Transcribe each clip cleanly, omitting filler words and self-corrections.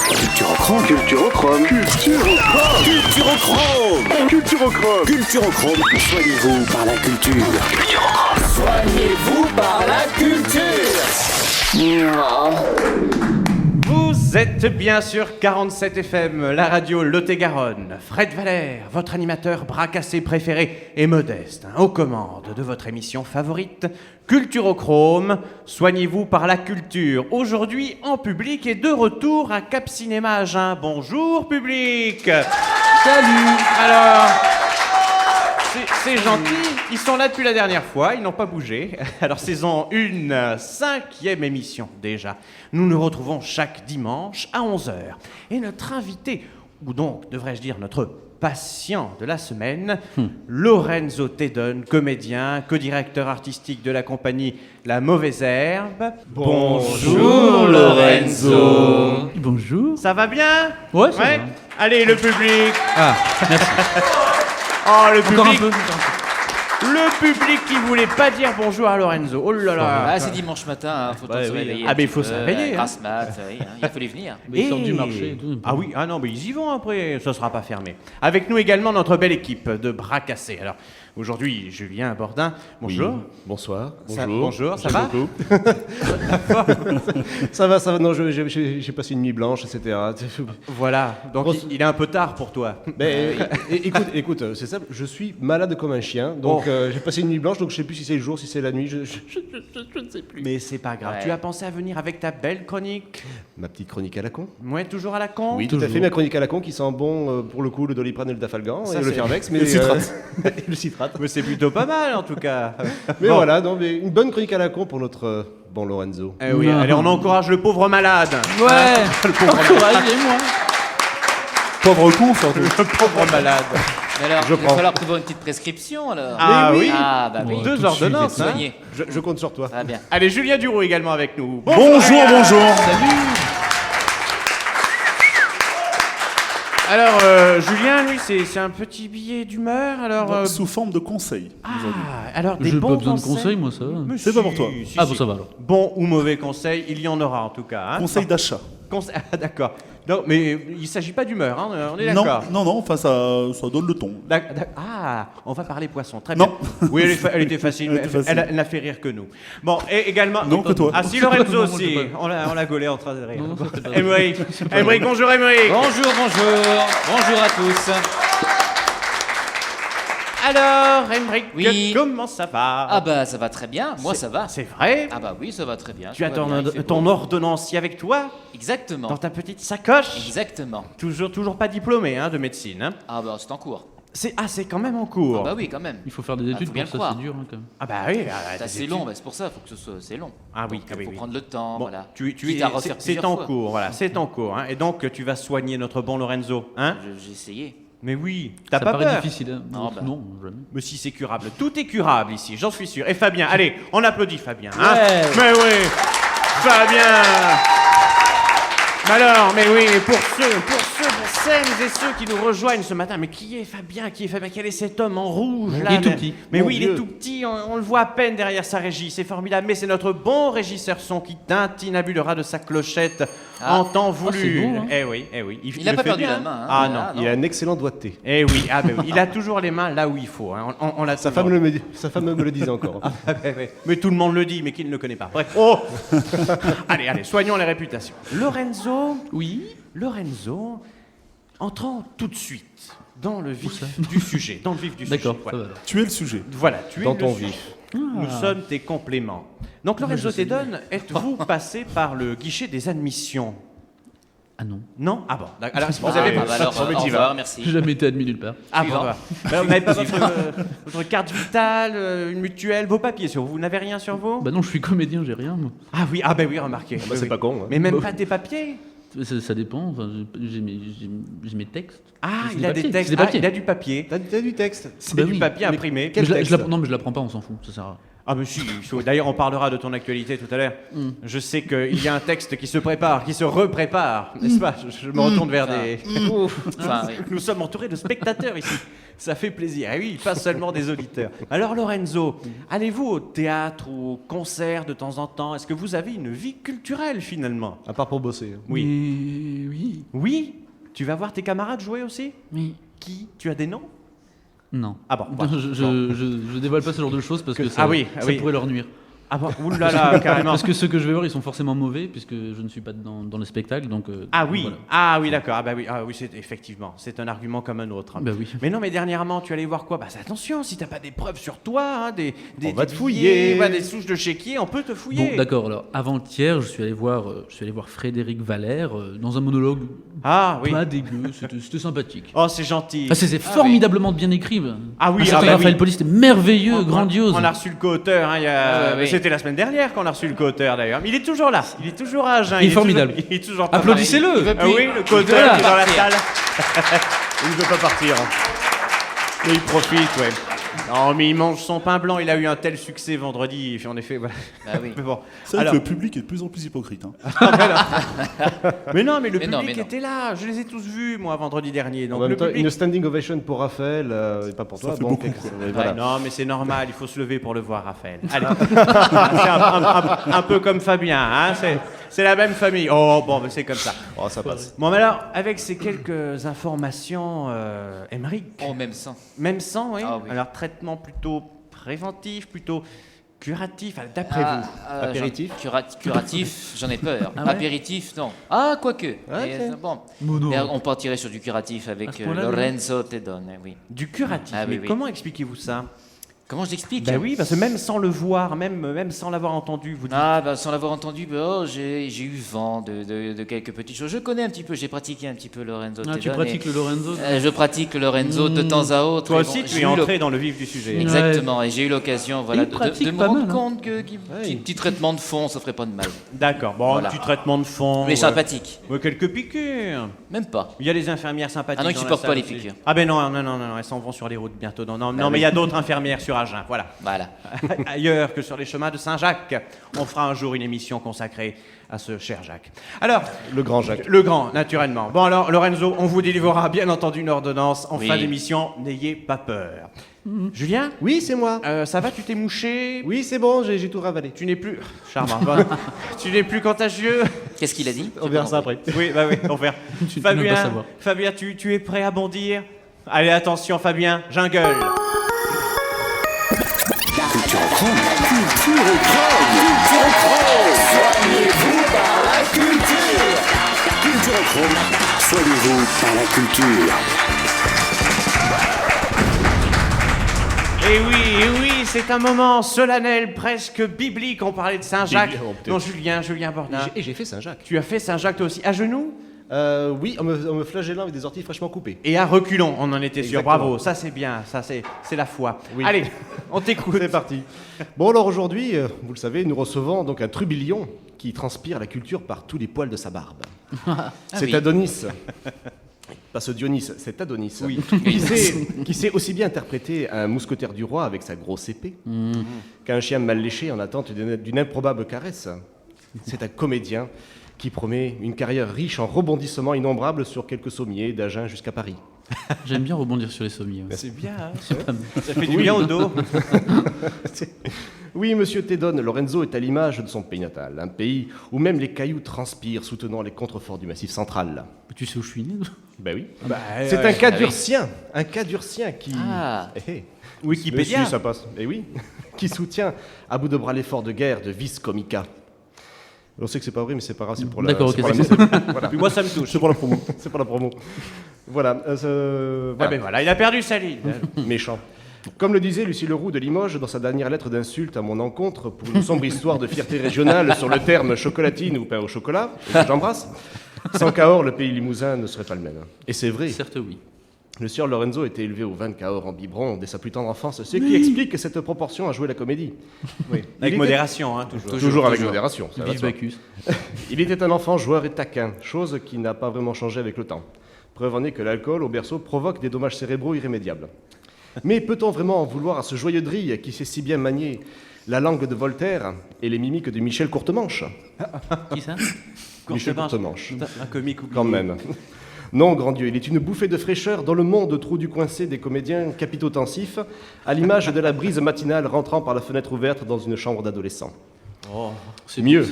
Culturochrome. Culturochrome. Culturochrome. Culturochrome. Culturochrome. Soignez-vous par la culture. Culturochrome. Soignez-vous par la culture. Vous êtes bien sûr 47 FM, la radio Lot-et-Garonne. Fred Valère, votre animateur bras cassé préféré et modeste, aux commandes de votre émission favorite, Culturochrome, soignez-vous par la culture. Aujourd'hui en public et de retour à Cap Cinéma Agen. Bonjour public. Salut. Alors, c'est gentil, ils sont là depuis la dernière fois, ils n'ont pas bougé. Alors saison 1, 5e émission déjà. Nous nous retrouvons chaque dimanche à 11h. Et notre invité, ou donc devrais-je dire notre patient de la semaine, Lorenzo Tedon, comédien, co-directeur artistique de la compagnie La Mauvaise Herbe. Bonjour Lorenzo. Bonjour. Ça va bien? Ouais, ça va. Allez le public. Ah, merci. Oh le Encore un public. peu. Le public qui voulait pas dire bonjour à Lorenzo. Oh là là. Ah, c'est dimanche matin, faut se réveiller. Ah, mais il faut se réveiller, hein. Grasse mat, il faut les venir. Mais ils sortent du marché et tout. Ah oui, ah non, mais ils y vont après, ça sera pas fermé. Avec nous également notre belle équipe de bras cassés. Alors, aujourd'hui, Julien Bordin, bonjour. Oui, bonsoir. Bonjour, ça va? Ça va, non, j'ai passé une nuit blanche, etc. Voilà, donc il est un peu tard pour toi. Mais écoute, c'est simple, je suis malade comme un chien, donc j'ai passé une nuit blanche, donc je sais plus si c'est le jour, si c'est la nuit, je ne sais plus. Mais c'est pas grave, Ouais. tu as pensé à venir avec ta belle chronique? Ma petite chronique à la con. Ouais, toujours à la con? Oui, tout à fait, ma chronique à la con qui sent bon, pour le coup, le Doliprane et le Dafalgan, Ça, et le c'est- Fervex, mais le citrate. et le citrate. Mais c'est plutôt pas mal en tout cas. Mais Bon. voilà, non, mais une bonne chronique à la con pour notre bon Lorenzo. Eh oui, Non. allez, on encourage le pauvre malade. Ouais. Le pauvre malade. Encouragez-moi. Pauvre con, surtout. Le pauvre malade. Mais alors, Je il va prends. falloir prévoir une petite prescription alors. Ah oui. Ah bah oui. Bon. Deux tout de suite, ordonnances, Vous hein. soignez. Je compte sur toi. Ah bien. Allez, Julien Duro également avec nous. Bonjour. Alors, Julien, lui, c'est un petit billet d'humeur. Alors, Sous forme de conseil. aujourd'hui. alors des J'ai bons pas besoin de conseils. conseils, moi, ça va. Mais C'est pas pour toi. Ah, bon, ça va alors. Bon ou mauvais conseil, il y en aura en tout cas. Hein. Conseil d'achat. Ah, d'accord. Non, mais il ne s'agit pas d'humeur, hein, on est Non, d'accord. non, enfin ça donne le ton. Ah, on va parler poisson, très Non. bien. Oui, elle était facile, Elle était facile. elle n'a fait rire que nous. Bon, et également... Non, que toi. Ah si, Lorenzo Non, aussi, j'ai pas- on l'a gaulé en train de rire. Non, c'était pas- Émeric, bonjour Émeric. Bonjour, bonjour à tous. Alors, Émeric, Oui. comment ça va? Ah bah ça va très bien, moi ça va. C'est vrai? Ah bah oui, ça va très bien. Tu as tout va bien, il fait ton beau. ordonnancier avec toi? Exactement. Dans ta petite sacoche? Exactement. Toujours pas diplômé hein, de médecine. Hein. Ah bah c'est en cours. C'est quand même en cours. Ah bah oui quand même. Il faut faire des Ah, faut études bien pour le ça, croire. c'est dur hein, quand même. Ah bah oui. C'est assez long, bah, c'est pour ça, faut que c'est long. Ah oui, Donc, ah oui, faut oui. prendre le temps, Bon, voilà. tu Quitte à refaire c'est plusieurs en fois. cours, voilà, c'est en cours. Hein. Et donc, tu vas soigner notre bon Lorenzo, hein? J'ai essayé. Mais oui, t'as Ça pas paraît peur? difficile. Hein. Non, bah. Non, jamais. Mais si c'est curable, tout est curable ici, j'en suis sûr. Et Fabien, allez, on applaudit Fabien. Hein? Ouais. Mais oui, Fabien. Alors, mais oui, pour celles et ceux qui nous rejoignent ce matin, mais qui est Fabien? Quel est cet homme en rouge là? Il est tout petit. Mais Mon oui, il Dieu. est tout petit, on le voit à peine derrière sa régie, c'est formidable. Mais c'est notre bon régisseur son qui tintinabulera de sa clochette en temps voulu. c'est beau, hein. Eh oui. Il n'a le pas fait perdu bien. la main. Hein. Ah Voilà, non. Il a un excellent doigté. Eh oui, il a toujours les mains là où il faut. Hein. On l'a Sa toujours. femme me le disait encore. Mais tout le monde le dit, mais qui ne le connaît pas. Bref. Oh allez, soignons les réputations. Lorenzo, Lorenzo, entrons tout de suite dans le vif du sujet. Dans le vif du sujet. D'accord, ça Voilà. va alors. Tu es le sujet. Voilà, tu es Dans le ton sujet. vif. Nous sommes tes compléments. Donc Lorenzo Tedon, êtes-vous passé par le guichet des admissions? Ah non. Non? Ah bon. Alors, si vous Ah, avez bah, alors, Bon, mais au t'y vas. revoir, merci. J'ai jamais été admis nulle part. Ah bon, Suivant. bah. Alors, vous n'avez pas votre carte vitale, une mutuelle, vos papiers sur vous. Vous n'avez rien sur vous? Bah non, je suis comédien, j'ai rien. Moi. Ah oui, remarquez. Bah, Oui, c'est oui. pas con. Hein. Mais même pas tes papiers? Ça dépend. Enfin, j'ai mes textes. Ah, C'est il des a des papiers, texte. c'est des papiers. Il a du papier. T'as du texte. C'est Bah du oui. papier Mais imprimé. quel Mais texte non, mais je la prends pas, on s'en fout. Ça sert à... Ah mais si, d'ailleurs on parlera de ton actualité tout à l'heure. Je sais qu'il y a un texte qui se prépare, qui se reprépare, n'est-ce pas? Je me retourne vers des... Enfin, oui. Nous sommes entourés de spectateurs ici. Ça fait plaisir. Et oui, pas seulement des auditeurs. Alors Lorenzo, allez-vous au théâtre ou au concert de temps en temps? Est-ce que vous avez une vie culturelle finalement? À part pour bosser. Hein. Oui. Oui. Oui? Tu vas voir tes camarades jouer aussi? Oui. Qui? Tu as des noms? Non. Ah bon, voilà. Je dévoile pas ce genre de choses parce que ça, Ah oui, ça pourrait leur nuire. Ah bon, oulala, carrément. Parce que ceux que je vais voir, ils sont forcément mauvais puisque je ne suis pas dans le spectacle. Donc, Ah oui, voilà. ah oui, d'accord. Ah oui, c'est effectivement, c'est un argument comme un autre. Bah oui. Mais non, mais dernièrement, tu allais voir quoi? Bah attention, si t'as pas des preuves sur toi, hein, On va te billets, fouiller. bah, des souches de chéquier, on peut te fouiller. Bon, d'accord. Alors, avant-hier, je suis allé voir Frédéric Valère dans un monologue Ah oui. pas dégueu. C'était sympathique. Oh, c'est gentil. Ah, c'est formidablement bien écrit. Ah oui, Un certain bah Raphaël oui. Poli, c'était merveilleux, grandiose. On a reçu le co-auteur, hein, oui. c'était la semaine dernière qu'on a reçu le co-auteur d'ailleurs. Mais il est toujours là, il est toujours à Agen. Il est formidable. Il est toujours pas Applaudissez-le. pareil. Ah oui, le co-auteur qui est dans la salle. Il ne veut pas partir. Hein. Mais il profite, ouais. Non, mais il mange son pain blanc. Il a eu un tel succès vendredi. Et puis en effet, voilà. Ah oui. Mais bon. C'est vrai Alors- que le public est de plus en plus hypocrite. Hein. Mais non, mais le Mais public non, mais non. était là. Je les ai tous vus, moi, vendredi dernier. Donc En même le temps, public. une standing ovation pour Raphaël, et pas pour Ça toi. fait bon, beaucoup, ok, quoi. voilà. Non, mais c'est normal, il faut se lever pour le voir, Raphaël. Allez. C'est un peu comme Fabien, hein, c'est la même famille. Oh, bon, mais c'est comme ça. Oh, ça passe. Bon, mais alors, avec ces quelques informations, Émeric, Oh, même sang. même sans, oui. Ah oui. Alors, traitement plutôt préventif, plutôt curatif, d'après vous. Apéritif Curatif, j'en ai peur. Ah ouais Apéritif, non. Ah, quoique. Ouais, Mais, bon. Mono. Mais on partirait sur du curatif À avec ce point-là, Lorenzo Tedon, oui. Du curatif. Ah oui, mais oui. comment expliquez-vous ça? Comment je l'explique? Ben oui, parce que même sans le voir, même sans l'avoir entendu, vous dites. Ah, bah, sans l'avoir entendu, bah, oh, j'ai eu vent de quelques petites choses. Je connais un petit peu, j'ai pratiqué un petit peu Lorenzo Ah, tu Tedon, pratiques et, le Lorenzo je pratique le Lorenzo de temps à autre. Toi et bon, aussi, j'ai tu es eu entré dans le vif du sujet. Ouais. Exactement, et j'ai eu l'occasion voilà, il pratique de me pas rendre mal, hein. compte que petit traitement de fond, ça ferait pas de mal. D'accord, bon, Voilà. un petit traitement de fond. Mais sympathique, Ouais, quelques piqûres. même pas. Il y a des infirmières sympathiques. Ah non, qui dans la supportent salle pas les aussi. piqûres. Ah ben non, elles s'en vont sur les routes bientôt. Non, mais oui. il y a d'autres infirmières sur Agen, voilà. Voilà. Ailleurs que sur les chemins de Saint-Jacques. On fera un jour une émission consacrée à ce cher Jacques. Alors, Le grand Jacques. le grand, naturellement. Bon alors, Lorenzo, on vous délivrera bien entendu une ordonnance en Oui. fin d'émission. N'ayez pas peur. Julien, Oui, c'est moi. ça va, tu t'es mouché? Oui, c'est bon, j'ai tout ravalé. Tu n'es plus... Charmant. Bon. Tu n'es plus contagieux? Qu'est-ce qu'il a dit? On verra ça après. Oui, bah oui, on verra. Tu peux même pas savoir. Fabien, tu es prêt à bondir? Allez, attention, Fabien, jungle. Culture Chrome. Culture Chrome. Soignez-vous par la culture. Culture Chrome. Soignez-vous par la culture. Et oui, c'est un moment solennel, presque biblique. On parlait de Saint-Jacques. Biblique, oh, peut-être. Non, Julien Bordin. Et j'ai fait Saint-Jacques. Tu as fait Saint-Jacques toi aussi, à genoux Oui, en me flagellant avec des orties fraîchement coupées. et à reculons. On en était sûr. Exactement. Bravo, ça c'est bien, ça c'est la foi. Oui. Allez, on t'écoute. C'est parti. Bon, alors aujourd'hui, vous le savez, nous recevons donc un trublion qui transpire la culture par tous les poils de sa barbe. C'est oui. Adonis. Pas ce Dionys, c'est Adonis. Oui. Qui sait aussi bien interpréter un mousquetaire du roi avec sa grosse épée qu'un chien mal léché en attente d'une improbable caresse. C'est un comédien qui promet une carrière riche en rebondissements innombrables sur quelques sommiers d'Agen jusqu'à Paris. J'aime bien rebondir sur les sommiers. Ouais. C'est bien, hein, ça fait du bien au dos. Oui, monsieur Tedon, Lorenzo est à l'image de son pays natal, un pays où même les cailloux transpirent soutenant les contreforts du Massif central. Tu sais où je suis né? Ben oui. Bah, C'est un oui. cadurcien qui... Ah. Eh, eh. Wikipédia. Mais si, ça passe. Eh oui. Qui soutient à bout de bras l'effort de guerre de Vis Comica. On sait que c'est pas vrai, mais c'est pas grave, c'est pour la... D'accord, c'est ok, pour c'est la- Voilà. Puis moi ça me touche. C'est pour la promo. C'est pour la promo. Voilà. Ah voilà. ben voilà, il a perdu sa ligne. Méchant. Comme le disait Lucie Leroux de Limoges dans sa dernière lettre d'insulte à mon encontre pour une sombre histoire de fierté régionale sur le terme chocolatine ou pain au chocolat, que j'embrasse, sans Cahors, le pays limousin ne serait pas le même. Et c'est vrai, Certes, oui. le sieur Lorenzo était élevé au vin de Cahors en biberon dès sa plus tendre enfance, ce qui explique que cette proportion a joué la comédie. Oui. Il Avec était- modération, hein, toujours. Toujours avec modération. ça va de Vive soi. Bacchus. Il était un enfant joueur et taquin, chose qui n'a pas vraiment changé avec le temps. Preuve en est que l'alcool au berceau provoque des dommages cérébraux irrémédiables. Mais peut-on vraiment en vouloir à ce joyeux drille qui sait si bien manier la langue de Voltaire et les mimiques de Michel Courtemanche? Qui ça? Michel Courtemanche, Un comique oublié. quand même. Non, grand Dieu, il est une bouffée de fraîcheur dans le monde trou du coincé des comédiens capitotensifs, à l'image de la brise matinale rentrant par la fenêtre ouverte dans une chambre d'adolescent. C'est Mieux,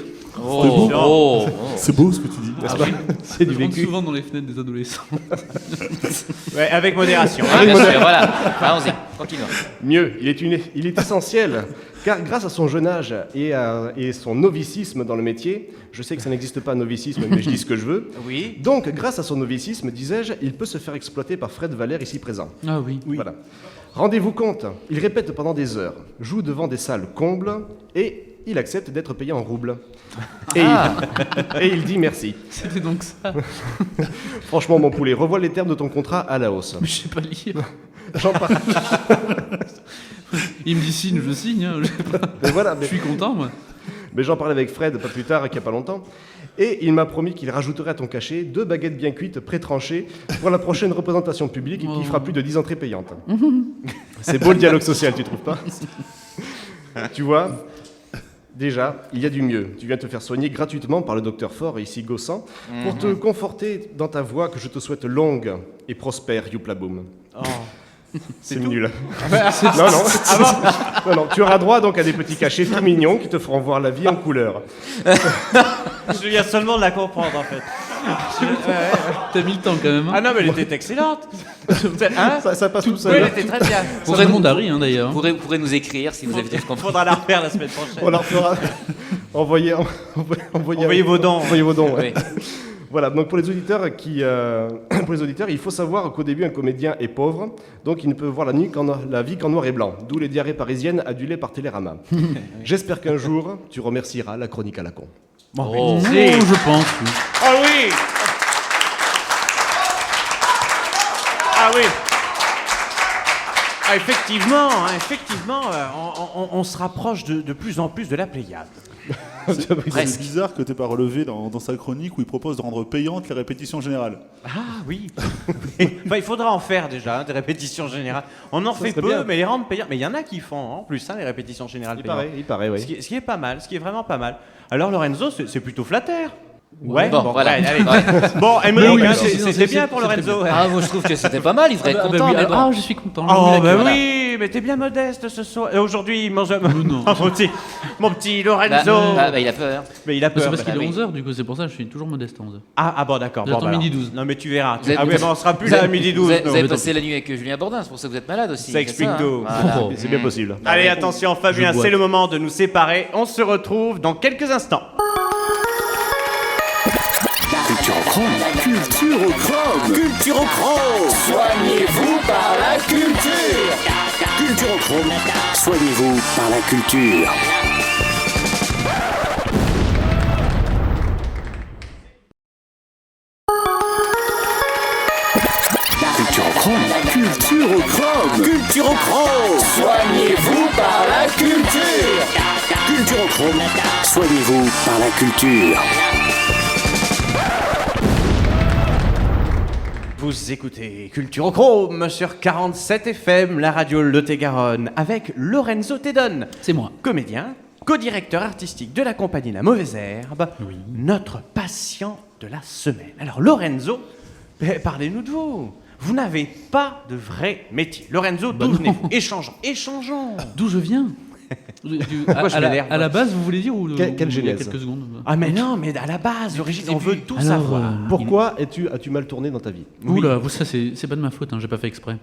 C'est beau ce que tu dis. n'est-ce pas? C'est du Je rentre vécu. souvent dans les fenêtres des adolescents. Ouais, avec modération. Ah, bien sûr, voilà. Allons-y, tranquillement. Mieux, il est essentiel, car grâce à son jeune âge et son novicisme dans le métier, je sais que ça n'existe pas novicisme, mais je dis ce que je veux. Oui. Donc, grâce à son novicisme, disais-je, il peut se faire exploiter par Fred Valère ici présent. Ah oui. Voilà. Rendez-vous compte, il répète pendant des heures, joue devant des salles combles et il accepte d'être payé en roubles. Et, et il dit merci. C'était donc ça. Franchement, mon poulet, revois les termes de ton contrat à la hausse. Mais je sais pas lire. J'en parle. Il me dit signe, je signe. Hein. Mais voilà, Je mais, suis content, moi. mais j'en parlais avec Fred pas plus tard, qu'il n'y a pas longtemps. Et il m'a promis qu'il rajouterait à ton cachet 2 baguettes bien cuites, pré-tranchées, pour la prochaine représentation publique et qui fera plus de 10 entrées payantes. C'est beau le dialogue social, tu trouves pas? Tu vois, déjà, il y a du mieux. Tu viens te faire soigner gratuitement par le docteur Fort, ici Gossan, pour te conforter dans ta voix que je te souhaite longue et prospère, youplaboum. C'est nul. Non, non. Non, non. Tu auras droit donc à des petits cachets tout mignons qui te feront voir la vie en couleur. Je viens seulement de la comprendre en fait. T'as mis le temps quand même. Hein. Ah non, mais elle était excellente. Hein Ça passe tout Oui, seul. elle était très bien. Tout le monde a ri, hein, d'ailleurs. Vous pourrez nous écrire si vous avez des comptes. Faudra la refaire la semaine prochaine. On la refera. Envoyez Envoyez vos dons. Envoyez vos dons. Ouais. Oui. Voilà, donc pour les auditeurs, il faut savoir qu'au début, un comédien est pauvre, donc il ne peut voir la vie qu'en noir et blanc, d'où les diarrhées parisiennes adulées par Télérama. J'espère qu'un jour, tu remercieras la chronique à la con. Oh, je pense. Oui. Ah oui. Ah oui. Ah, effectivement, on se rapproche de plus en plus de la Pléiade. C'est bizarre que tu n'aies pas relevé dans sa chronique où il propose de rendre payantes les répétitions générales. Ah oui. Enfin, il faudra en faire déjà, des répétitions générales. On en fait serait peu, bien. mais les rendre payantes. Mais il y en a qui font en plus les répétitions générales payantes. Il paraît, oui. Ce qui est pas mal, ce qui est vraiment pas mal. Alors Lorenzo, c'est plutôt flatteur. Ouais, bon, voilà. allez. Ouais. Bon, Emery, Oui, hein, c'est- c'était c'est- bien pour c'est très Lorenzo. Ah, moi je trouve que c'était pas mal, il devrait être Ah, bah content, oui, mais bon. ah, je suis content. Oh, j'ai vu bah la queue. oui, mais t'es bien modeste ce soir. Et aujourd'hui, non. mon petit Bah, Lorenzo. il a peur. Mais il a C'est peur. parce qu'il bah, est oui. 11h, du coup, c'est pour ça que je suis toujours modeste à 11h. Ah bon, d'accord. J'attends bah, alors. midi 12. Non, mais tu verras. Vous êtes- Ah oui, on sera plus vous là à êtes- midi 12. Vous avez, non. vous avez passé la nuit avec Julien Bourdin, c'est pour ça que vous êtes malade aussi. Ça explique hein. tout. Voilà. Oh. C'est bien possible. Allez, attention, Fabien, boite. c'est le moment de nous séparer. On se retrouve dans quelques instants. Culturochrome. Culturochrome. Soignez-vous par la culture. Culturochrome. Soignez-vous par la culture. Culturochrome. Culturochrome. Culturochrome. Soignez-vous par la culture. Culturochrome. Soignez-vous par la culture. Vous écoutez Culturochrome sur 47 FM, la radio Lot-et-Garonne, avec Lorenzo Tedon, C'est moi. comédien, co-directeur artistique de la compagnie La Mauvaise Herbe, notre patient de la semaine. Alors Lorenzo, parlez-nous de vous. Vous n'avez pas de vrai métier. Lorenzo, d'où non. venez-vous? Échangeons. D'où je viens Pourquoi je m'énerve, à la base, vous voulez dire ou Quelle ou il y a genèse quelques secondes Ah mais non, mais à la base, l'origine, on veut tout Alors, savoir. Pourquoi as-tu mal tourné dans ta vie? Oula, vous, ça c'est pas de ma faute, hein, j'ai pas fait exprès.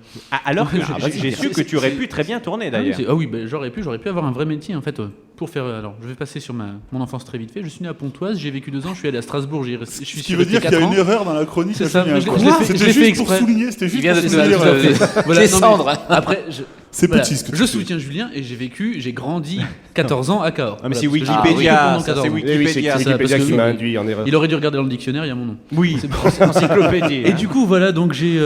Alors que Ah, j'ai su que tu aurais pu très bien tourner d'ailleurs. Ah oui, bah, j'aurais pu avoir un vrai métier en fait. Pour faire, alors, je vais passer sur mon enfance très vite fait. Je suis né à Pontoise, j'ai vécu 2 ans, je suis allé à Strasbourg, je suis Ce qui veut dire qu'il y a une erreur dans la chronique. C'est à ça, Julien, je quoi. l'ai fait- C'était je l'ai fait juste pour exprès. souligner, c'était Il juste vient pour de souligner tout à l'erreur. fait. Voilà, non, Descendre. mais après, C'est voilà, petit ce que tu je fais. soutiens Julien et j'ai grandi 14 ans à Cahors. Ah, mais c'est Voilà, parce que j'ai Wikipédia, vécu pendant ça, 14 c'est ans. Wikipédia. Eh oui, c'est ça, Wikipédia parce que qui m'a oui. induit en erreur. Il aurait dû regarder dans le dictionnaire, il y a mon nom. Oui, C'est encyclopédie. Et du coup, voilà, donc j'ai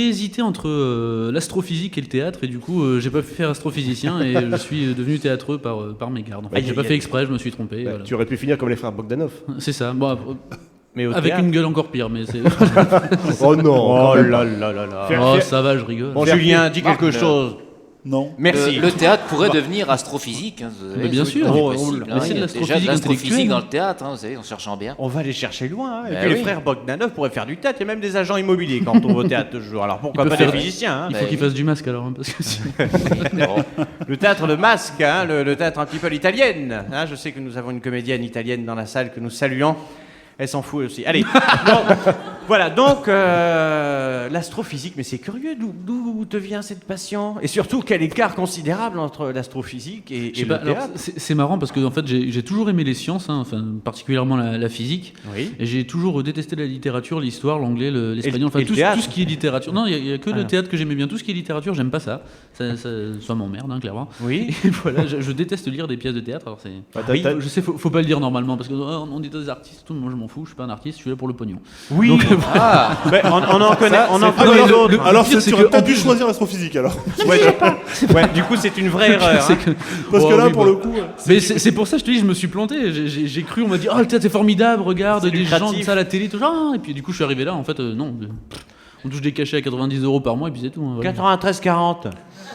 hésité entre l'astrophysique et le théâtre, et du coup, j'ai pas pu faire astrophysicien, et je suis devenu théâtreux par mégarde. En fait, Aïe, j'ai pas aïe, fait aïe. exprès, je me suis trompé. Bah, Voilà. tu aurais pu finir comme les frères Bogdanov. C'est ça. Bon, Mais au Avec théâtre- une gueule encore pire, mais c'est. Oh non. Oh là là là là. Oh, ça va, je rigole. Bon, Julien, dis quelque chose. Non. Merci. Le théâtre pourrait devenir astrophysique. Hein, vous savez, Mais bien c'est sûr. tout à fait Oh, possible, mais hein. c'est Il de y a l'astrophysique déjà de l'astrophysique intellectuelle. dans le théâtre, hein, vous savez, en cherchant bien. On va aller chercher loin. Hein. Et Ben puis oui. les frères Bogdanov pourraient faire du théâtre. Il y a même des agents immobiliers quand on va au théâtre toujours. Alors pourquoi Ils pas peuvent des faire- physiciens hein. Il faut qu'il fasse du masque alors, hein, parce que sinon- Bon. Le théâtre de masque, hein, le théâtre un petit peu à l'italienne. Hein, je sais que nous avons une comédienne italienne dans la salle que nous saluons. Elle s'en fout aussi. Allez, voilà, donc l'astrophysique, mais c'est curieux, d'où te vient cette passion? Et surtout, quel écart considérable entre l'astrophysique et Je sais le pas, alors, théâtre? c'est marrant parce que en fait, j'ai toujours aimé les sciences, hein, enfin, particulièrement la physique. Oui. Et j'ai toujours détesté la littérature, l'histoire, l'anglais, l'espagnol, enfin et le tout théâtre. ce qui est littérature. Non, il y a que Ah. le théâtre que j'aimais bien. Tout ce qui est littérature, j'aime pas ça. Ça m'emmerde, hein, clairement. Oui. Et voilà, je déteste lire des pièces de théâtre. Alors c'est. Oui. Je sais, faut pas le dire normalement parce que on est des artistes. Tout, moi, je m'en fous. Je suis pas un artiste. Je suis là pour le pognon. Oui. Donc, Ben, on en connaît, on en Ah, mais connaît le- d'autres. Alors pire, c'est c'est tu que, aurais peut-être en dû plus- choisir l'astrophysique alors. Ouais, du coup, c'est une vraie erreur. c'est hein. que- Parce Oh, que là oui, pour bah. le coup. Mais c'est pour ça, je te dis, je me suis planté. J'ai cru, on m'a dit, oh le théâtre c'est formidable, regarde C'est des gens lucratif. de ça à la télé, tout genre. Et puis du coup, je suis arrivé là, en fait, non. On touche des cachets à 90 € par mois et puis c'est tout. Hein, voilà. 93-40.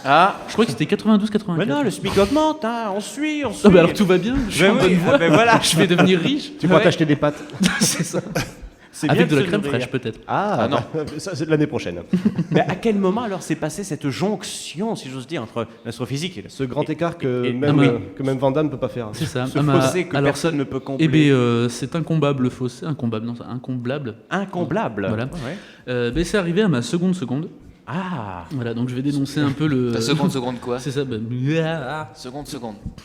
Ah, Je crois que c'était 92-84. Mais non, le SMIC augmente, hein. On suit. Ah bah alors tout va bien, je suis Ben en bonne oui, voie. ah ben voilà. Je vais devenir riche. Tu pourras Ouais. t'acheter des pâtes. C'est ça. C'est bien Avec de la se crème nourrir. fraîche peut-être. Ah, non. Ça, c'est de l'année prochaine. Mais à quel moment alors s'est passée cette jonction, si j'ose dire, entre l'astrophysique et le Ce grand écart que, et- même, Ah, mais- que même Van Damme ne peut pas faire. C'est ça. ce Ah, ma- fossé que alors, personne ne peut combler? Eh bien, c'est incombable fossé. Incombable, non, c'est incomblable. Incomblable. Voilà. Ouais. Ben, c'est arrivé à ma seconde. Ah, Voilà, donc je vais dénoncer un peu le. ta seconde quoi? C'est ça. Ben, Seconde.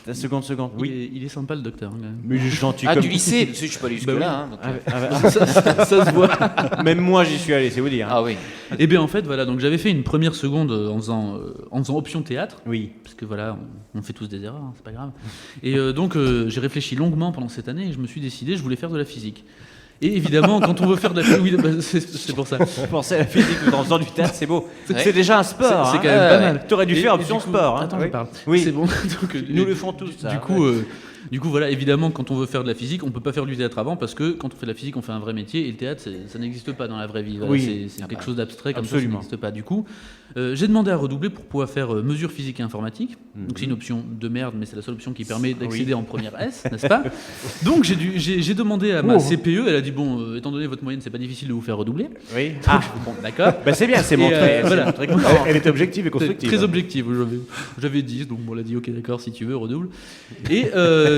la seconde. Oui. il est sympa le docteur. hein, quand même. Mais il est gentil Ah, comme... du lycée, parce que je suis pas allé jusque-là. Bah oui. hein, donc, Ça se voit. Même moi, j'y suis allé, c'est vous dire. hein. Ah oui. Et bien en fait, voilà, donc j'avais fait une première seconde en faisant option théâtre. Oui. Parce que voilà, on fait tous des erreurs, hein, c'est pas grave. Et donc j'ai réfléchi longuement pendant cette année et je me suis décidé, je voulais faire de la physique. Et évidemment, quand on veut faire de la physique, oui, bah, c'est pour ça. Penser à la physique tout en faisant du théâtre, c'est beau. Ouais. C'est déjà un sport. C'est hein. quand même pas mal. T'aurais dû Et- faire et option du coup- sport. hein. Attends, Oui. je parle. Oui. C'est bon. Donc, Nous le font tous, ça. Du coup, voilà, évidemment, quand on veut faire de la physique, on peut pas faire du théâtre avant parce que quand on fait de la physique, on fait un vrai métier et le théâtre, ça n'existe pas dans la vraie vie. Voilà, Oui. c'est quelque chose d'abstrait comme Absolument. ça n'existe pas. Du coup, j'ai demandé à redoubler pour pouvoir faire mesure physique et informatique. Donc c'est une option de merde, mais c'est la seule option qui permet d'accéder en première S, n'est-ce pas? Donc j'ai demandé à ma CPE, elle a dit bon, étant donné votre moyenne, c'est pas difficile de vous faire redoubler. Oui. Ah, Bon, d'accord. bah c'est bien, c'est Et, montré. c'est voilà. montré que- Elle était objective et constructive. Très objectif. J'avais 10, donc on l'a dit, ok, d'accord, si tu veux, redouble. Et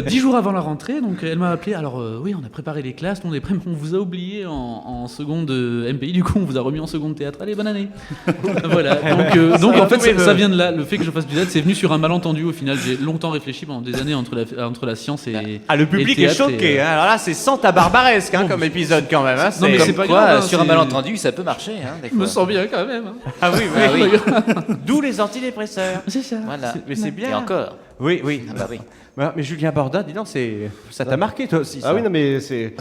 10 jours avant la rentrée, donc elle m'a appelé. Alors, oui, on a préparé les classes, on est prêt, mais on vous a oublié en seconde MPI, du coup, on vous a remis en seconde théâtre. Allez, bonne année. Voilà. Donc en fait, ça vient de là. Le fait que je fasse du théâtre, c'est venu sur un malentendu au final. J'ai longtemps réfléchi pendant des années entre la science et. Ah, le et public est théâtre choqué. et, hein. Alors là, c'est Santa Barbaresque hein, comme épisode quand même. Hein. Non, mais C'est- c'est pas Quoi, grave, hein, sur un c'est- malentendu, ça peut marcher. Hein, des Je me fois. sens bien quand même. hein. Ah oui, Ah oui. oui, D'où les antidépresseurs. C'est ça. voilà. Mais c'est bien. Et encore. Oui, oui. Ah bah oui. Mais Julien Borda, dis donc, ça t'a marqué toi aussi. Ah ça. oui, non, mais c'est.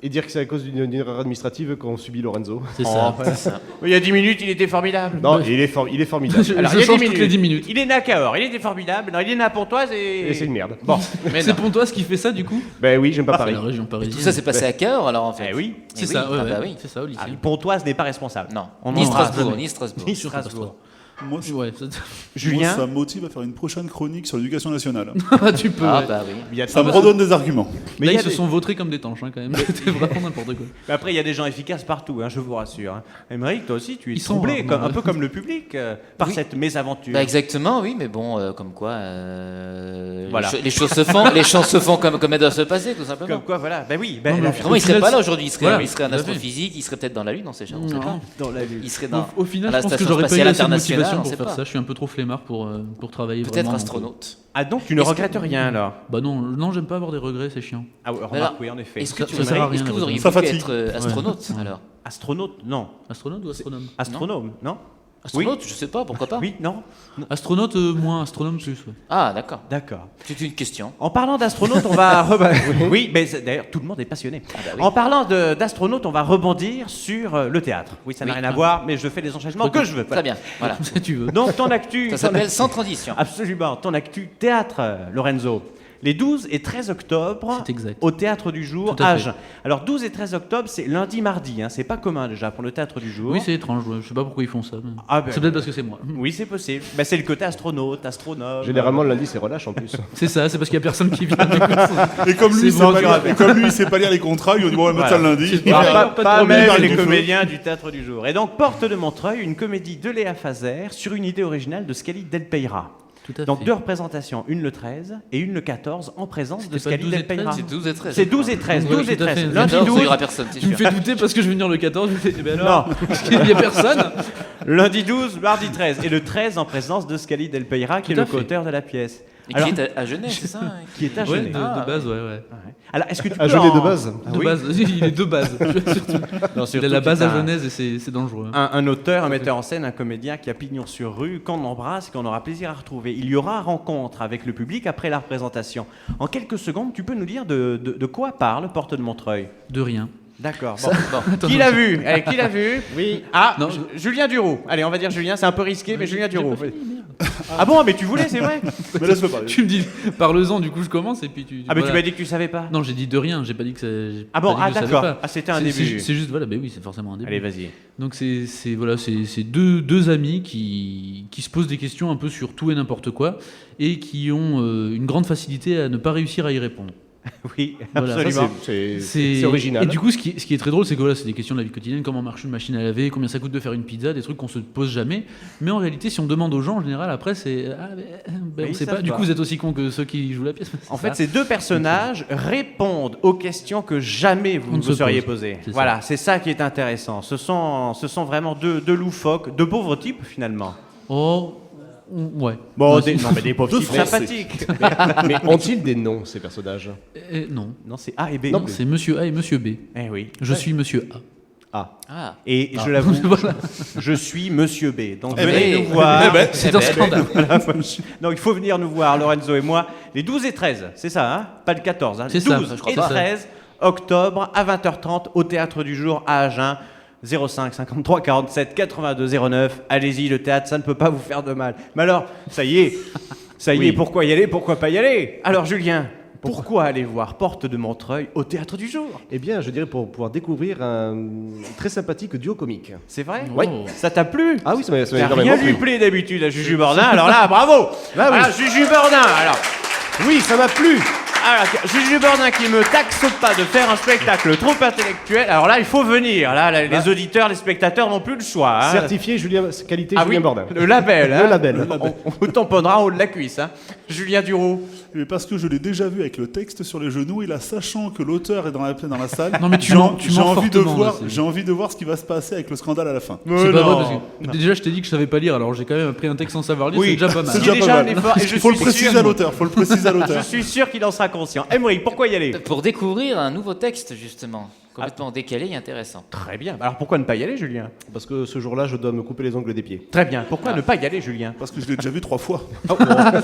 Et dire que c'est à cause d'une erreur administrative qu'on subit Lorenzo. C'est ça. Oh, il y a 10 minutes, il était formidable. Non, il est formidable. Je Alors, il y a change 10 toutes les 10 minutes. Il est né à Cahors, il était formidable. Non, il est né à Pontoise et. Et c'est une merde. Bon. Mais C'est non. Pontoise qui fait ça du coup. Ben oui, j'aime pas Paris. La région parisienne. Tout ça s'est passé à Cahors alors en fait. Eh oui. C'est Eh ça, oui. ouais, Ah ouais. bah oui. C'est ça au lycée. Ah, Pontoise n'est pas responsable. Non. On Ni n'embrasse Strasbourg, jamais. ni Strasbourg. Ni Sûr que Strasbourg. Moi, Ouais, Julien, ça me motive à faire une prochaine chronique sur l'éducation nationale. tu peux. Ah ouais. bah oui. il y a Ça me redonne des arguments. Mais Là, il y ils a se des- sont vautrés comme des tanches, hein, quand même. C'était vraiment n'importe quoi. Mais après, il y a des gens efficaces partout, hein, je vous rassure. Hein. Émeric, toi aussi, tu es Ils sont troublé, rarement, un peu comme le public, par Oui. cette mésaventure. Bah exactement, oui, mais bon, comme quoi, Voilà. les choses se font, comme elles doivent se passer, tout simplement. Comme quoi, voilà. Ben oui, ben, Non, mais la- au Comment il serait final, pas là aujourd'hui? Il serait, voilà, il serait un tout à fait. astrophysique, il serait peut-être dans la Lune, on sait jamais. on sait Non. pas. dans la lutte. Il serait dans. Au final, à la je pense que Station j'aurais pas eu Spatiale assez de Internationale, motivation on pour sait faire pas. ça. Je suis un peu trop flemmard pour travailler Peut-être vraiment. astronaute. Ah donc, tu ne regrettes rien alors? Bah non, j'aime pas avoir des regrets, c'est chiant. Ah oui, Alors, remarque, oui, en effet. Est-ce que, Ça sert à rien, est-ce que les vous auriez Ça voulu fatigue. être astronaute alors? Astronaute, non. Astronaute ou astronome Astronome, non? Astronaute, je sais pas, pourquoi pas? Oui, non? Astronaute moins, astronome plus. Ouais. Ah, d'accord. D'accord. C'est une question. En parlant d'astronaute, on va... oui, mais d'ailleurs, tout le monde est passionné. bah oui. En parlant d'astronaute, on va rebondir sur le théâtre. Oui, ça n'a Oui. rien à voir, mais je fais les enchaînements que je veux. Très bien, voilà. Si tu veux. Donc, ton actu... Ça ton s'appelle actu- Sans transition. Absolument. Ton actu théâtre, Lorenzo. les 12 et 13 octobre C'est exact. au Théâtre du Jour Tout à à fait. Agen. Alors 12 et 13 octobre, c'est lundi, mardi, hein. C'est pas commun déjà pour le Théâtre du Jour. Oui, c'est étrange, ouais. Je sais pas pourquoi ils font ça. mais- Ah, ben, C'est peut-être parce que c'est moi. oui, c'est possible. Bah, c'est le côté astronaute, astronome. Généralement, le lundi, c'est relâche en plus. C'est ça, c'est parce qu'il y a personne qui vient. du coup, Et comme lui, C'est sait bon, pas tu lire- rappelles. et comme lui, il sait pas lire les contrats, il a dit bon, on va mettre ça le lundi. Alors, Ouais, pas, pas de pas problème, même il les du feu. comédiens du Théâtre du Jour. Et donc, Porte de Montreuil, une comédie de Léa Fazer sur une idée originale de Scali Del Peira. Tout à Donc fait. 2 représentations, une le 13 et une le 14 en présence de C'était pas Scali 12 et Del Peira. 13, C'est 12 et 13. C'est 12 et 13, Ouais, 12 et tout à 13. fait. Lundi 14, il 12, y aura personne, c'est Tu me sûr. fais douter parce que je vais venir le 14, je me fais, eh ben non, alors, parce qu'il y a personne. lundi 12, mardi 13 et le 13 en présence de Scali Del Peira qui est Tout à le fait. co-auteur de la pièce. Et Alors, qui est à Genève, c'est ça hein, qui est à Ouais, Genève. de base, ouais. Ouais. Alors, est-ce que tu peux À Genève en- de base. Ah De oui. base, il est de base. Non, Il surtout a la base qu'il est à un- Genèse et c'est dangereux. hein. Un auteur, un metteur en scène, un comédien qui a pignon sur rue, qu'on embrasse et qu'on aura plaisir à retrouver. Il y aura rencontre avec le public après la représentation. En quelques secondes, tu peux nous dire de quoi parle Porte de Montreuil? De rien. D'accord. Bon. Bon. Qui l'a vu? Allez, qui l'a vu? Oui. Ah, Non, Julien Duroux. Allez, on va dire Julien, c'est un peu risqué, mais Julien Duroux. Ah bon, mais tu voulais, c'est vrai? Mais laisse-le parler. Tu me dis, parle-en, du coup je commence et puis tu. Ah, mais tu voilà. m'as dit que tu savais pas. Non, j'ai dit de rien, j'ai pas dit que ça. j'ai Ah bon, pas dit que je savais d'accord. pas. Ah, c'était un C'est- début. C'est juste, voilà, mais oui, c'est forcément un début. Allez, vas-y. Donc voilà, c'est deux amis qui se posent des questions un peu sur tout et n'importe quoi et qui ont une grande facilité à ne pas réussir à y répondre. Oui, Voilà. Ça, absolument. c'est original. Et du coup, ce qui est très drôle, c'est que voilà, c'est des questions de la vie quotidienne, comment marche une machine à laver, combien ça coûte de faire une pizza, des trucs qu'on se pose jamais. Mais en réalité, si on demande aux gens, en général, après, c'est Oui, on sait ils pas. savent Du pas. coup, vous êtes aussi cons que ceux qui jouent la pièce. En fait, ces deux personnages répondent aux questions que jamais vous On ne ne vous se seriez pose. posées. C'est ça. Voilà, c'est ça qui est intéressant. Ce sont vraiment deux loufoques, de pauvres types finalement. Oh, ouais. Bon, Non, des, c'est- non, mais des pauvres Deux types Français. sympathiques. Mais ont-ils des noms, ces personnages? Non. Non, c'est A et B. Non, C'est Monsieur A et Monsieur B. Eh oui. Je suis Monsieur A. Ah. Et je l'avoue, Voilà. je suis Monsieur B. Donc Eh venez ben, nous voir. C'est un scandale. Donc il faut venir nous voir, Lorenzo et moi, les 12 et 13, c'est ça, hein? Pas le 14, hein? C'est 12 ça, je crois et pas. 13 octobre à 20h30 au Théâtre du Jour à Agen. 05 53 47 82 09. Allez-y, le théâtre, ça ne peut pas vous faire de mal. Mais alors, ça y est, pourquoi y aller, pourquoi pas y aller? Alors Julien, pourquoi aller voir Porte de Montreuil au Théâtre du Jour? Eh bien, je dirais pour pouvoir découvrir un très sympathique duo comique. C'est vrai? Oui. Ça t'a plu? Ah oui, ça m'a Ça énormément rien lui plu. plaît d'habitude à Juju Bordin, alors là, bravo! Ah oui. Voilà, Juju Bordin, alors. Oui, ça m'a plu. Alors, Juju Bordin qui me taxe pas de faire un spectacle trop intellectuel, alors là, il faut venir. Là, les auditeurs, les spectateurs n'ont plus le choix. Hein. Certifié qualité Ah Julien oui, Bordin. le label. hein. Le label. On vous tamponnera en haut de la cuisse. Hein. Julien Duroux. Mais parce que je l'ai déjà vu avec le texte sur les genoux, et là, sachant que l'auteur est dans la salle, Non, mais tu j'ai mens- tu mens envie de fortement, voir, là, c'est- j'ai envie de voir ce qui va se passer avec le scandale à la fin. C'est pas vrai parce que déjà je t'ai dit que je savais pas lire, alors j'ai quand même appris un texte sans savoir lire, Oui, c'est déjà pas mal. c'est déjà déjà pas un mal. effort, et je Il faut le suis préciser sûr- à l'auteur. Faut le préciser à Je l'auteur. suis sûr qu'il en sera conscient. Emery, pourquoi y aller? Pour découvrir un nouveau texte, justement. Complètement décalé et intéressant. Très bien. Alors pourquoi ne pas y aller, Julien? Parce que ce jour-là, je dois me couper les ongles des pieds. Très bien. Pourquoi ne pas y aller, Julien? Parce que je l'ai déjà vu 3 fois.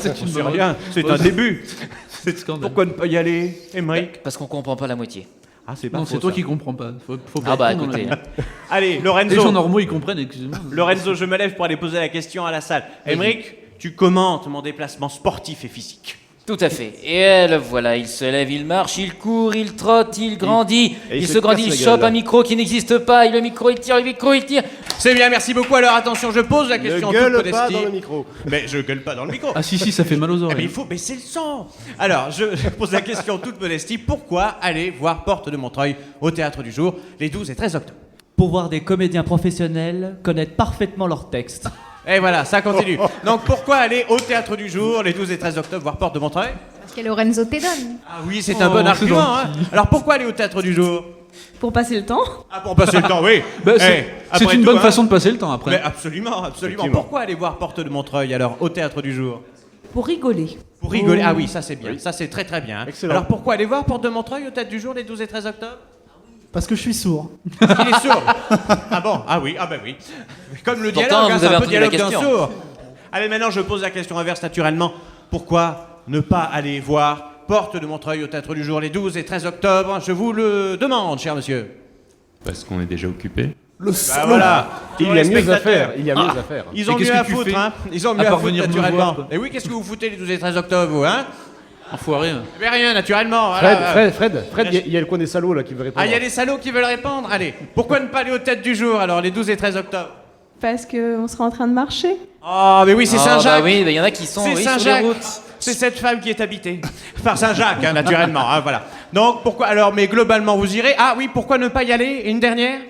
C'est une C'est bonne rien, c'est un début. C'est scandale. Pourquoi ne pas y aller, Emery? Parce qu'on comprend pas la moitié. Ah, c'est pas Non, faux, c'est toi ça. qui comprends pas. Faut pas Ah bah être con dans la écoutez. vie. Allez, Les gens Lorenzo. normaux ils comprennent, excusez-moi. Lorenzo, je me lève pour aller poser la question à la salle. Vas-y. Émeric, tu commentes mon déplacement sportif et physique. Tout à fait. Et le voilà, il se lève, il marche, il court, il trotte, il grandit, et il il se se grandit, il casse la chope gueule. un micro qui n'existe pas, et le micro il tire, C'est bien, merci beaucoup. Alors attention, je pose la question en Ne toute gueule pas modestie. dans le micro. Mais je gueule pas dans le micro. Ah si, ça fait mal aux Eh, mais oreilles. il faut baisser le son. Alors, je pose la question en toute modestie. Pourquoi aller voir Porte de Montreuil au Théâtre du Jour les 12 et 13 octobre? Pour voir des comédiens professionnels connaître parfaitement leurs textes. Et voilà, ça continue. Donc pourquoi aller au Théâtre du Jour les 12 et 13 octobre voir Porte de Montreuil? Parce que Lorenzo te donne. Ah oui, c'est un bon c'est argument. Hein. Alors pourquoi aller au Théâtre du Jour? Pour passer le temps. Ah, pour passer le temps, oui. Bah, Eh, c'est après une tout, bonne hein. façon de passer le temps après. Mais absolument, absolument. Effectivement. Pourquoi aller voir Porte de Montreuil alors au Théâtre du Jour? Pour rigoler. Pour rigoler. Ah oui, ça c'est bien. Ça c'est très très bien. Excellent. Alors pourquoi aller voir Porte de Montreuil au Théâtre du Jour les 12 et 13 octobre? Parce que je suis sourd. Il est sourd. Ah bon? Ah oui, ah bah oui. Comme le Pourtant, dialogue, hein, vous c'est avez un peu entendu la dialogue d'un question. sourd. Allez, maintenant je pose la question inverse naturellement. Pourquoi ne pas aller voir Porte de Montreuil au Théâtre du Jour les 12 et 13 octobre? Je vous le demande, cher monsieur. Parce qu'on est déjà occupé. Le Bah salaud. voilà. Il Pour y a les mieux à spectateurs. faire. Il y a mieux à faire. Ils ont Et qu'est-ce mieux que à tu foutre, fais hein. Ils ont À mieux à part foutre venir me naturellement. voir, quoi. Et oui, qu'est-ce que vous foutez les 12 et 13 octobre, vous, hein? Enfoiré. Mais rien, naturellement. voilà. Fred, il y a le coin des salauds là qui veut répondre. Ah, il y a des salauds qui veulent répondre. Allez, pourquoi ne pas aller aux têtes du jour, alors, les 12 et 13 octobre? Parce qu'on sera en train de marcher. Oh, mais oui, c'est Saint-Jacques. Bah oui, il y en a qui sont C'est oui, sur les Saint-Jacques. routes. C'est cette femme qui est habitée par Saint-Jacques, hein, naturellement. Hein, voilà. Donc, pourquoi... Alors, mais globalement, vous irez. Ah oui, pourquoi ne pas y aller? Une dernière?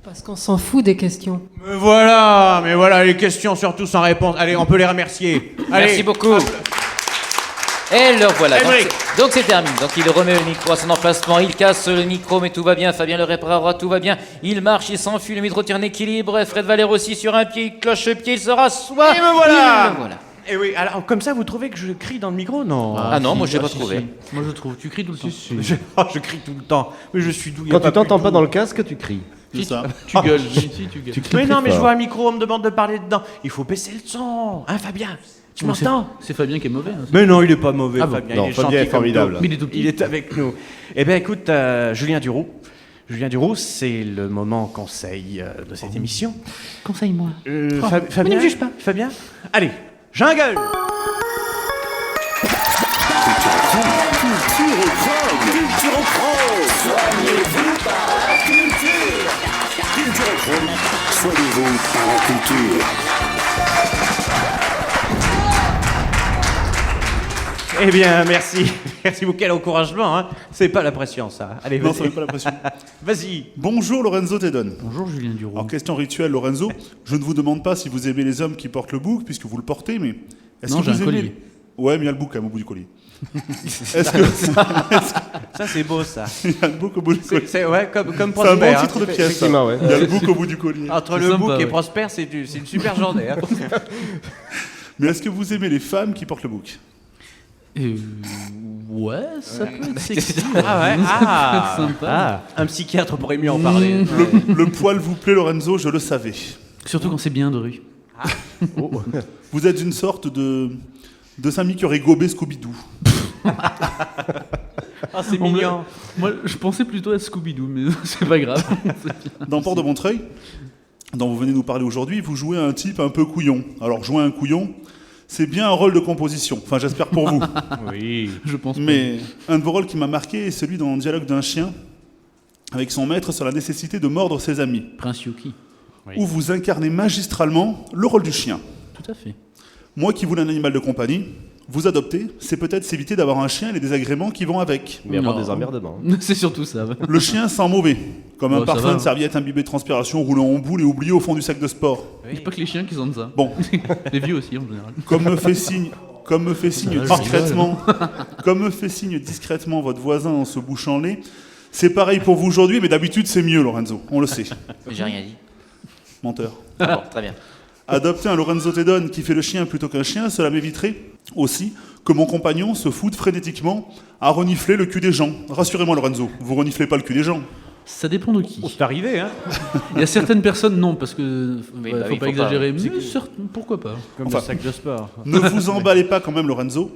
Parce qu'on s'en fout des questions. Mais voilà, les questions surtout sans réponse. Allez, on peut les remercier. Allez. Merci beaucoup. Et le voilà. Émeric. Donc c'est terminé. Donc il remet le micro à son emplacement, il casse le micro, mais tout va bien. Fabien le réparera, tout va bien. Il marche, il s'enfuit, le micro tient en équilibre. Fred Valère aussi sur un pied, il cloche-pied, il se rassoit. Et me voilà. voilà. Et oui, alors comme ça, vous trouvez que je crie dans le micro? Non. Ah non, moi j'ai pas si, trouvé. si. Moi je trouve, tu cries tout le temps. Je crie tout le temps. Mais je suis doux. y a Quand tu pas t'entends plus pas doux. dans le casque, tu cries. C'est ça. Tu gueules, si, tu gueules. Mais non, mais je fort. vois un micro, on me demande de parler dedans. Il faut baisser le son. Hein, Fabien? Tu Non, m'entends? C'est Fabien qui est mauvais. hein. Mais non, il est pas mauvais, Ah bon? Fabien. Non, il est Fabien gentil est comme formidable. tout. Mais il est tout petit. Il est avec nous. Eh bien, écoute, Julien Duroux. Julien Duroux, c'est le moment conseil de cette émission. Conseille-moi. Fabien, ne me juge pas. Fabien, allez, jungle. Soignez-vous par la culture. Eh bien, merci. Merci beaucoup. Quel encouragement, hein. C'est pas la pression, ça. Allez, Non, vas-y. ça met pas la pression. Vas-y. Bonjour Lorenzo Tedon. Bonjour Julien Duroux. Alors, question rituelle, Lorenzo. Je ne vous demande pas si vous aimez les hommes qui portent le bouc, puisque vous le portez, mais est-ce Non, que j'ai vous un aimez... collier. Ouais, mais il y a le bouc quand même au bout du collier. Est-ce que... Ça, c'est beau, ça. Il y a le bouc au bout du collier. C'est ouais, comme C'est un Prosper. bon hein. titre de pièce, ça. Effectivement, ouais. Il y a le bouc au bout du collier. Entre C'est le sympa, bouc et ouais. Prosper, c'est une super journée. Hein. Mais est-ce que vous aimez les femmes qui portent le bouc? Ouais, ça peut être sexy. Ah ouais, Ça peut être sympa. Un psychiatre pourrait mieux en parler. Le poil vous plaît, Lorenzo, je le savais. Surtout quand c'est bien de rue. Vous êtes une sorte de Samy qui aurait gobé Scooby-Doo. Ah, c'est On me- mignon. Moi, je pensais plutôt à Scooby-Doo, mais c'est pas grave. Dans Port de Montreuil, dont vous venez nous parler aujourd'hui, vous jouez un type un peu couillon. Alors, jouer un couillon, c'est bien un rôle de composition. Enfin, j'espère pour vous. Oui. Je pense pas. Mais un de vos rôles qui m'a marqué est celui dans le dialogue d'un chien avec son maître sur la nécessité de mordre ses amis, Prince Yuki. Oui. où vous incarnez magistralement le rôle du chien. Tout à fait. Moi qui voulais un animal de compagnie, vous adopter, c'est peut-être s'éviter d'avoir un chien et les désagréments qui vont avec. Mais avoir Non. des emmerdements. C'est surtout ça. ouais. Le chien sent mauvais, comme un Bon, ça parfum va. de serviette imbibé de transpiration roulant en boule et oublié au fond du sac de sport. Il n'y a pas que les chiens qui sentent ça. Bon, Les vieux aussi en général. comme me fait signe je discrètement, comme me fait signe discrètement votre voisin en se bouchant le nez, c'est pareil pour vous aujourd'hui, mais d'habitude c'est mieux, Lorenzo, on le sait. J'ai rien dit. Menteur. Ah bon, très bien. Adopter un Lorenzo Tedon qui fait le chien plutôt qu'un chien, cela m'éviterait aussi que mon compagnon se foute frénétiquement à renifler le cul des gens. Rassurez-moi, Lorenzo, vous reniflez pas le cul des gens. Ça dépend de qui. C'est arrivé, hein. Il y a certaines personnes, non, parce que Oui, ouais, bah faut oui, pas faut pas. exagérer. Mais pourquoi pas. Comme Enfin. le sac de sport. Ne vous emballez pas quand même, Lorenzo.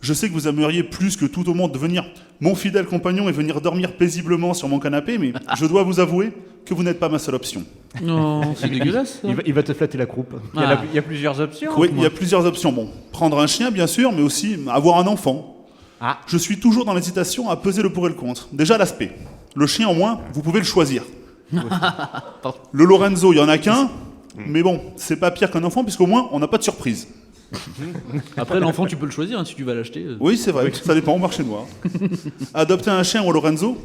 Je sais que vous aimeriez plus que tout au monde devenir mon fidèle compagnon et venir dormir paisiblement sur mon canapé, mais je dois vous avouer que vous n'êtes pas ma seule option. Non, c'est dégueulasse. ça. Il va te flatter la croupe. Ah. Il y a plusieurs options. Oui, il y a plusieurs options. Bon, prendre un chien, bien sûr, mais aussi avoir un enfant. Ah. Je suis toujours dans l'hésitation à peser le pour et le contre. Déjà, l'aspect. Le chien, au moins, vous pouvez le choisir. Le Lorenzo, il y en a qu'un, mais bon, c'est pas pire qu'un enfant, puisqu'au moins, on n'a pas de surprise. Après, l'enfant, tu peux le choisir hein, si tu vas l'acheter. Oui, c'est vrai, ça dépend au marché noir. Adopter un chien ou un Lorenzo,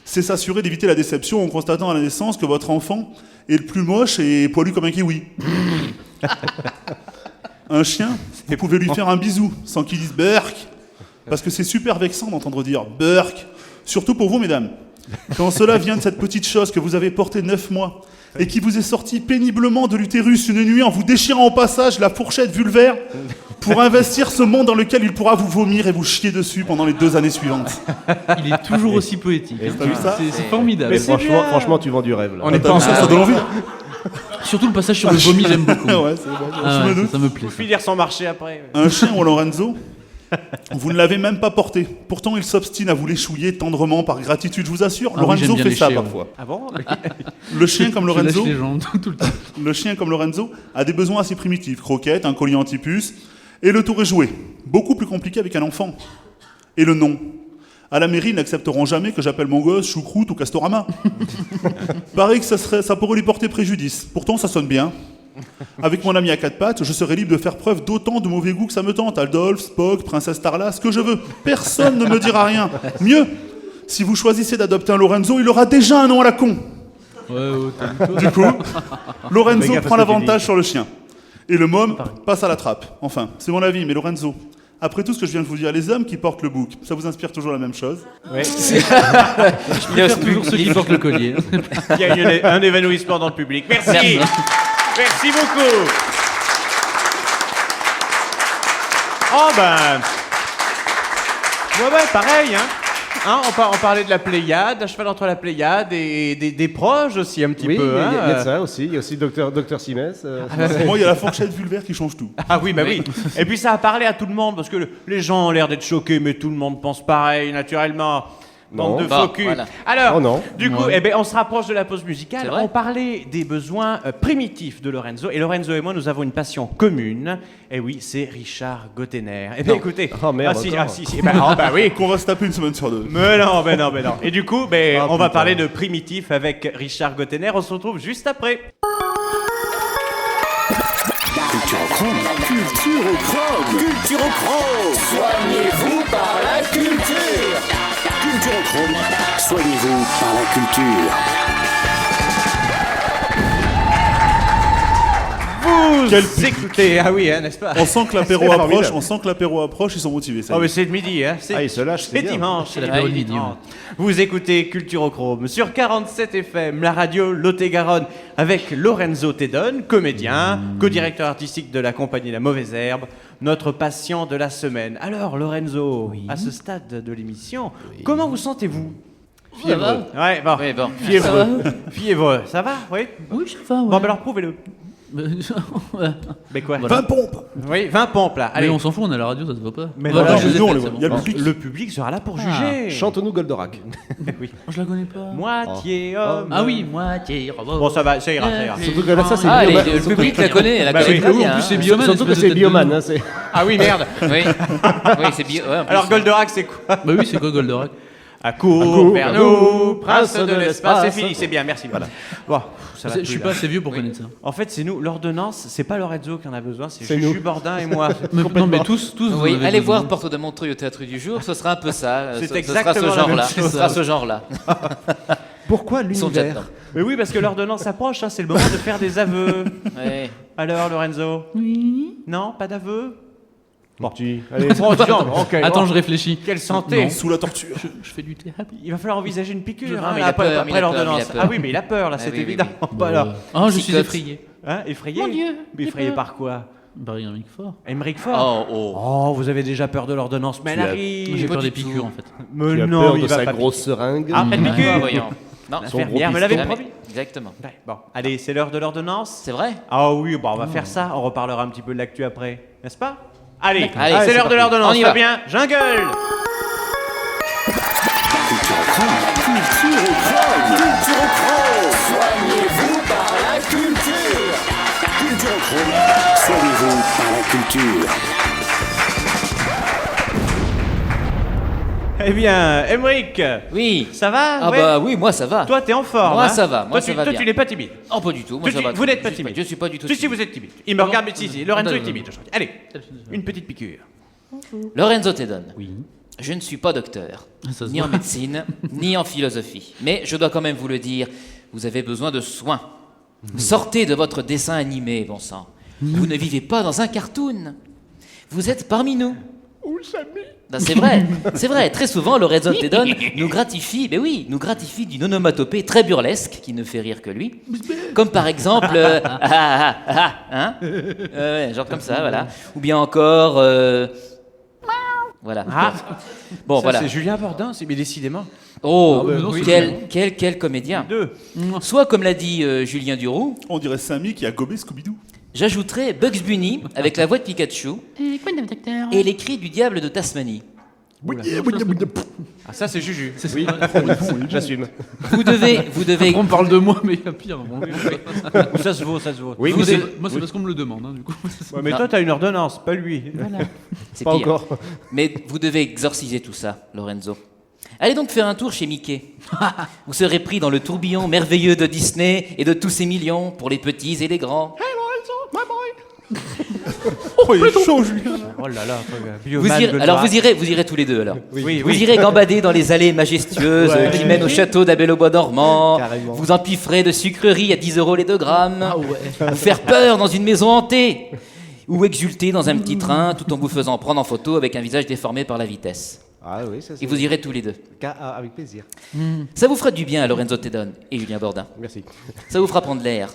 c'est s'assurer d'éviter la déception en constatant à la naissance que votre enfant est le plus moche et poilu comme un kiwi. Un chien, vous pouvez lui faire un bisou sans qu'il dise Burk, parce que c'est super vexant d'entendre dire Burk, surtout pour vous, mesdames. Quand cela vient de cette petite chose que vous avez portée 9 mois et qui vous est sortie péniblement de l'utérus une nuit en vous déchirant au passage la fourchette vulvaire pour investir ce monde dans lequel il pourra vous vomir et vous chier dessus pendant les 2 années suivantes. Il est toujours aussi poétique. hein. t'as vu ça C'est formidable. Mais franchement, tu vends du rêve là. On est T'as pas vu ça, en ça donne envie. Surtout le passage sur le vomi, j'aime beaucoup. Ouais, c'est vrai, Ah je me ouais, doute. ça me plaît. ça. finir son marché après. Un chien ou un Lorenzo, vous ne l'avez même pas porté. Pourtant, il s'obstine à vous l'échouiller tendrement par gratitude, je vous assure. Ah oui, Lorenzo j'aime bien fait ça lécher, ouais. parfois. Ah bon? Le chien comme Je lâche Lorenzo, les jambes tout le temps. le chien comme Lorenzo a des besoins assez primitifs. Croquettes, un collier anti-puce, et le tour est joué. Beaucoup plus compliqué avec un enfant. Et le nom. À la mairie, ils n'accepteront jamais que j'appelle mon gosse Choucroute ou Castorama. Pareil que ça pourrait lui porter préjudice. Pourtant, ça sonne bien. Avec mon ami à quatre pattes, je serai libre de faire preuve d'autant de mauvais goût que ça me tente. Aldolf, Spock, Princesse Tarla, ce que je veux. Personne ne me dira rien. Mieux, si vous choisissez d'adopter un Lorenzo, il aura déjà un nom à la con. Du coup, Lorenzo prend l'avantage sur le chien. Et le môme passe à la trappe. Enfin, c'est mon avis, mais Lorenzo, après tout ce que je viens de vous dire, les hommes qui portent le bouc, ça vous inspire toujours la même chose? Oui. Je préfère toujours ceux qui portent le collier. Il y a eu un évanouissement dans le public. Merci. Merci beaucoup. Oh ben... Ouais, pareil, hein, on parlait de la Pléiade, à cheval entre la Pléiade et des proches aussi un petit Oui, peu. il y a de ça aussi. Il y a aussi Docteur Simès. Moi, il y a la fourchette vulvaire qui change tout. Ah oui, bah oui. Et puis ça a parlé à tout le monde, parce que les gens ont l'air d'être choqués, mais tout le monde pense pareil, naturellement. Bande de faux culs. Voilà. Alors, non. du coup, on se rapproche de la pause musicale. C'est vrai. On parlait des besoins primitifs de Lorenzo. Et Lorenzo et moi, nous avons une passion commune. Et oui, c'est Richard Gottener. Eh bien, écoutez. Oh merde. Si. Bah oui. Qu'on va se taper une semaine sur deux. Mais non. Et du coup, on va parler de primitif avec Richard Gottener. On se retrouve juste après. Culturochrome. Soignez-vous par la culture. Culturochrome. Soignez-vous par la culture. Vous écoutez, ah oui, n'est-ce pas? On sent que l'apéro C'est approche, formidable. ils sont motivés. ça y Oh est. mais c'est de midi, hein. Ah, il se lâche, c'est C'est bien. dimanche. C'est l'apéro de midi, ouais. Vous écoutez Culturochrome sur 47 FM, la radio Lot-et-Garonne, avec Lorenzo Tedon, comédien, co-directeur artistique de la compagnie La Mauvaise Herbe, notre patient de la semaine. Alors Lorenzo, à ce stade de l'émission, comment vous sentez-vous? Fiévreux. Ouais, bon. Oui, bon. Fiévreux, ça va? Oui. Oui, ça va, ouais. Bon, ben alors prouvez-le. Ouais. Mais quoi? Voilà. 20 pompes. Oui, 20 pompes là. Mais Allez. on s'en fout, on est à la radio, ça se voit pas. Mais Voilà, non, je les ai nous, on faites, les c'est voit. Il y a bon. le public. Le public sera là pour juger. Chante-nous Goldorak. Oui. Je la connais pas. Moitié homme. Ah oui, moitié robot. Bon, ça va, ça ira. Surtout que là, ça, c'est Ah, Bioman. le public la connaît, la Bah connaît oui. très Oui, bien. en plus, c'est hein. Bioman. Surtout que espèce c'est de tête de Bioman. loup. Hein, c'est... Ah oui, merde. Oui, c'est bio. Ouais, en plus. Alors Goldorak, c'est quoi? Bah oui, c'est quoi Goldorak? À court vers nous, prince de l'espace. C'est fini, c'est bien, merci. Voilà. Bon, ça va Je plus, suis là. pas assez vieux pour connaître ça. En fait, c'est nous. L'ordonnance, c'est pas Lorenzo qui en a besoin, c'est C'est Juju nous. Bordin et moi. Non, mais tous vous Oui, avez allez besoin. voir Porte de Montreuil au Théâtre du Jour, ce sera un peu ça. C'est Ce sera exactement ce la même genre-là. chose. Ce sera ce genre-là. Pourquoi Ils sont déjà l'univers dedans. Mais oui, parce que l'ordonnance approche, hein, c'est le moment de faire des aveux. Ouais. Alors, Lorenzo? Oui. Non, pas d'aveux? Bon, allez. Oh, dis donc, ok. Attends, bon. je réfléchis. Quelle santé. Sous la torture. Je fais du théâtre. Il va falloir envisager une piqûre, Non, hein, mais il a peur, après l'ordonnance. il a peur. Ah oui, mais il a peur, là, Ah c'est oui, oui, évident. oui. Bah alors. Ah, je suis Psychote. effrayé. Hein, effrayé? Mon Dieu, Mais j'ai effrayé peur. par quoi? Barry Henrik Fort. Émeric Fort? Oh, vous avez déjà peur de l'ordonnance, mais elle arrive. J'ai pas peur du des piqûres en fait. Mais Tu as non, peur il de va sa pas grosse seringue. Ah, elle piqûre. Ah, voyons. Non, L'infirmière me l'avait jamais. promis. Exactement. Ouais, bon, allez, c'est l'heure de l'ordonnance. C'est vrai? Ah oui, bon, on va faire ça. On reparlera un petit peu de l'actu après, n'est-ce pas? Allez, Allez, c'est c'est l'heure de parti. l'ordonnance. On y Ça va. bien, jungle. Culturochrome. Soignez-vous par la culture. Culturochrome. Soignez-vous par la culture. Eh bien, Émeric, Oui. ça va? Ah Ouais. bah oui, moi ça va. Toi, t'es en forme. Moi, hein ça va, moi, Toi, ça tu, va toi, bien. tu n'es pas timide. Oh, pas du tout. Moi, Toi, ça tu- va. vous n'êtes pas Je suis timide. Je suis pas du tout Si, si, timide. vous êtes timide. Il me regarde, mais si, Lorenzo Non, est non, timide. Allez, une petite piqûre. Lorenzo Tedon. Oui. Je ne suis pas docteur, Ça se ni voit. en médecine, ni en philosophie. Mais je dois quand même vous le dire, vous avez besoin de soins. Sortez de votre dessin animé, bon sang. Vous ne vivez pas dans un cartoon. Vous êtes parmi nous. Ben, c'est vrai. Très souvent, Lorenzo Tedon nous gratifie, ben oui, nous gratifie d'une onomatopée très burlesque qui ne fait rire que lui. Comme par exemple, hein, ouais, genre comme ça, voilà. Ou bien encore, voilà. Ah, Bon, ça, voilà. c'est Julien Bordin, c'est mais décidément. Oh, oui. quel comédien. Deux. Soit, comme l'a dit Julien Duroux, On dirait Samy qui a gobé Scooby-Doo. j'ajouterais Bugs Bunny avec la voix de Pikachu et les cris du diable de Tasmanie. Ah, ça, c'est Juju. Oui, j'assume. Vous devez Après, on parle de moi, mais il y a pire. Bon. Ça se vaut, ça se vaut. Oui, Moi, mais c'est c'est moi, c'est parce qu'on me le demande, hein, du coup. Ouais, mais Non. toi, t'as une ordonnance, pas lui. c'est pas pire. encore. Mais vous devez exorciser tout ça, Lorenzo. Allez donc faire un tour chez Mickey. Vous serez pris dans le tourbillon merveilleux de Disney et de tous ses millions pour les petits et les grands. Oh, il est chaud, Julien. Oh là là, Vous irez tous les deux alors. Oui, Vous irez gambader dans les allées majestueuses qui mènent au château d'Abel au Bois dormant. Carrément. Vous empifferez de sucreries à 10 € les 2 grammes. Vous faire peur dans une maison hantée. Ou exulter dans un petit train tout en vous faisant prendre en photo avec un visage déformé par la vitesse. Ah oui, ça c'est. Et vous irez tous les deux. Avec plaisir. Ça vous fera du bien à Lorenzo Tedon et Julien Bordin. Merci. Ça vous fera prendre l'air.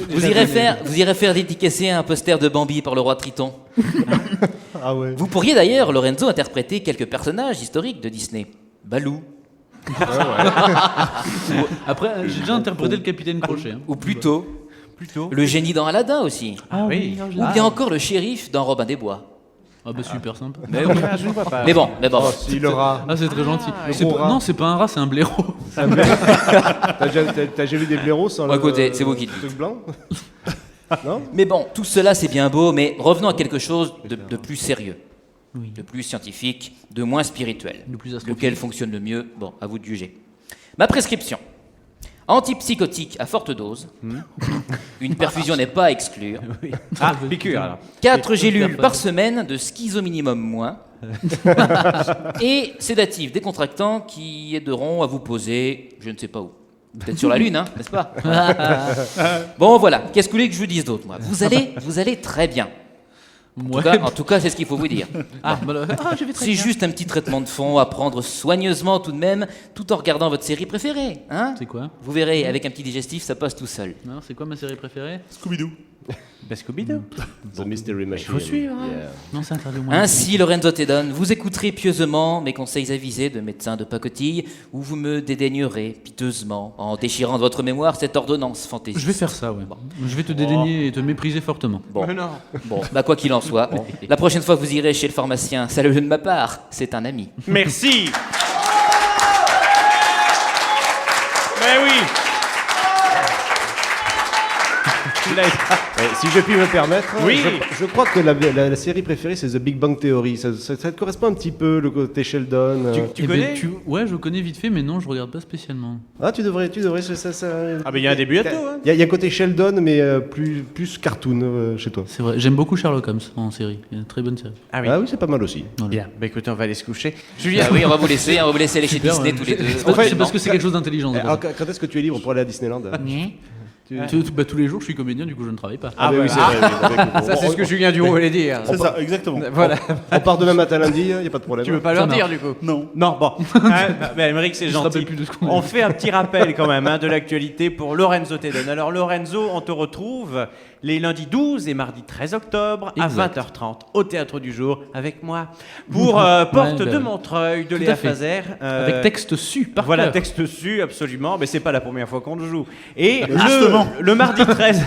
Vous irez faire dédicacer un poster de Bambi par le roi Triton. Ah ouais. Vous pourriez d'ailleurs, Lorenzo, interpréter quelques personnages historiques de Disney. Balou. Après, j'ai déjà interprété le capitaine Crochet. Hein. Ou plutôt, le génie dans Aladdin aussi. Ah oui. Ou bien encore le shérif dans Robin des Bois. Ah bah super sympa. Mais, oui. Je ne vois pas. Mais bon. Si, le rat. Ah, c'est très gentil. C'est gros pas- rat. non, c'est pas un rat, c'est un blaireau. T'as déjà vu des blaireaux sans Bon, écoutez, c'est vous qui le truc blanc? Mais bon, tout cela c'est bien beau, mais revenons à quelque chose de plus sérieux, Oui. de plus scientifique, de moins spirituel. De plus astrophile. Lequel fonctionne le mieux? Bon, à vous de juger. Ma prescription. Antipsychotique à forte dose. Une perfusion n'est pas à exclure. Ah, piqûre alors. 4 gélules par semaine de schizo minimum moins. Et sédatifs décontractants qui aideront à vous poser, je ne sais pas où. Peut-être sur la Lune, hein, n'est-ce pas? Bon, voilà. Qu'est-ce que vous voulez que je vous dise d'autre, moi? Vous allez très bien. En tout cas, c'est ce qu'il faut vous dire. Je vais très C'est bien. juste un petit traitement de fond à prendre soigneusement tout de même, tout en regardant votre série préférée. Hein? C'est quoi? Vous verrez, avec un petit digestif, ça passe tout seul. Non, c'est quoi ma série préférée? Scooby-Doo. Scooby-Doo. The Mystery Machine. Faut suivre, hein. Yeah. Non, c'est interdit au moins. Ainsi, Lorenzo Tedon, vous écouterez pieusement mes conseils avisés de médecin de pacotille, ou vous me dédaignerez piteusement en déchirant de votre mémoire cette ordonnance fantaisiste. Je vais faire ça, ouais. Je vais te dédaigner et te mépriser fortement. Bon, Mais non. bon, bah quoi qu'il en soit, la prochaine fois que vous irez chez le pharmacien, saluez-le de ma part, c'est un ami. Merci. Mais oui. Si je puis me permettre, Oui. je crois que la série préférée c'est The Big Bang Theory. Ça te correspond un petit peu le côté Sheldon. Tu Eh ben, connais Ouais, je connais vite fait, mais non, je regarde pas spécialement. Ah, tu devrais. Ah, mais il y a un début bientôt. Hein. Il y a un côté Sheldon, mais plus cartoon chez toi. C'est vrai, j'aime beaucoup Sherlock Holmes en série. Il y a une très bonne série. Ah oui. Ah oui, c'est pas mal aussi. Voilà. Bien. Bah écoutez, on va aller se coucher. Julien. Ah oui, on va vous laisser aller chez Super, Disney ouais. tous les deux. C'est parce que c'est quelque chose d'intelligent. c'est Alors, pour ça. quand est-ce que tu es libre pour aller à Disneyland Bah, tous les jours, je suis comédien, du coup, je ne travaille pas. Ah, mais bah, oui, c'est vrai. oui, Ça, c'est ce que Julien Duron voulait dire. C'est ça, exactement. Voilà. On part demain matin lundi, il n'y a pas de problème. Tu veux pas leur Ça dire du coup? Non. Non, bon. Émeric, c'est Je me rappelle gentil. plus de ce qu'on a On dit. fait un petit rappel quand même de l'actualité pour Lorenzo Tedon. Alors Lorenzo, on te retrouve les lundis 12 et mardi 13 octobre à Exact. 20h30 au Théâtre du Jour avec moi pour Porte bah de oui. Montreuil de Tout Léa à fait. Fazer. Avec texte su, par Voilà, cœur. texte su, absolument. Mais c'est pas la première fois qu'on le joue. Et Justement. le mardi 13.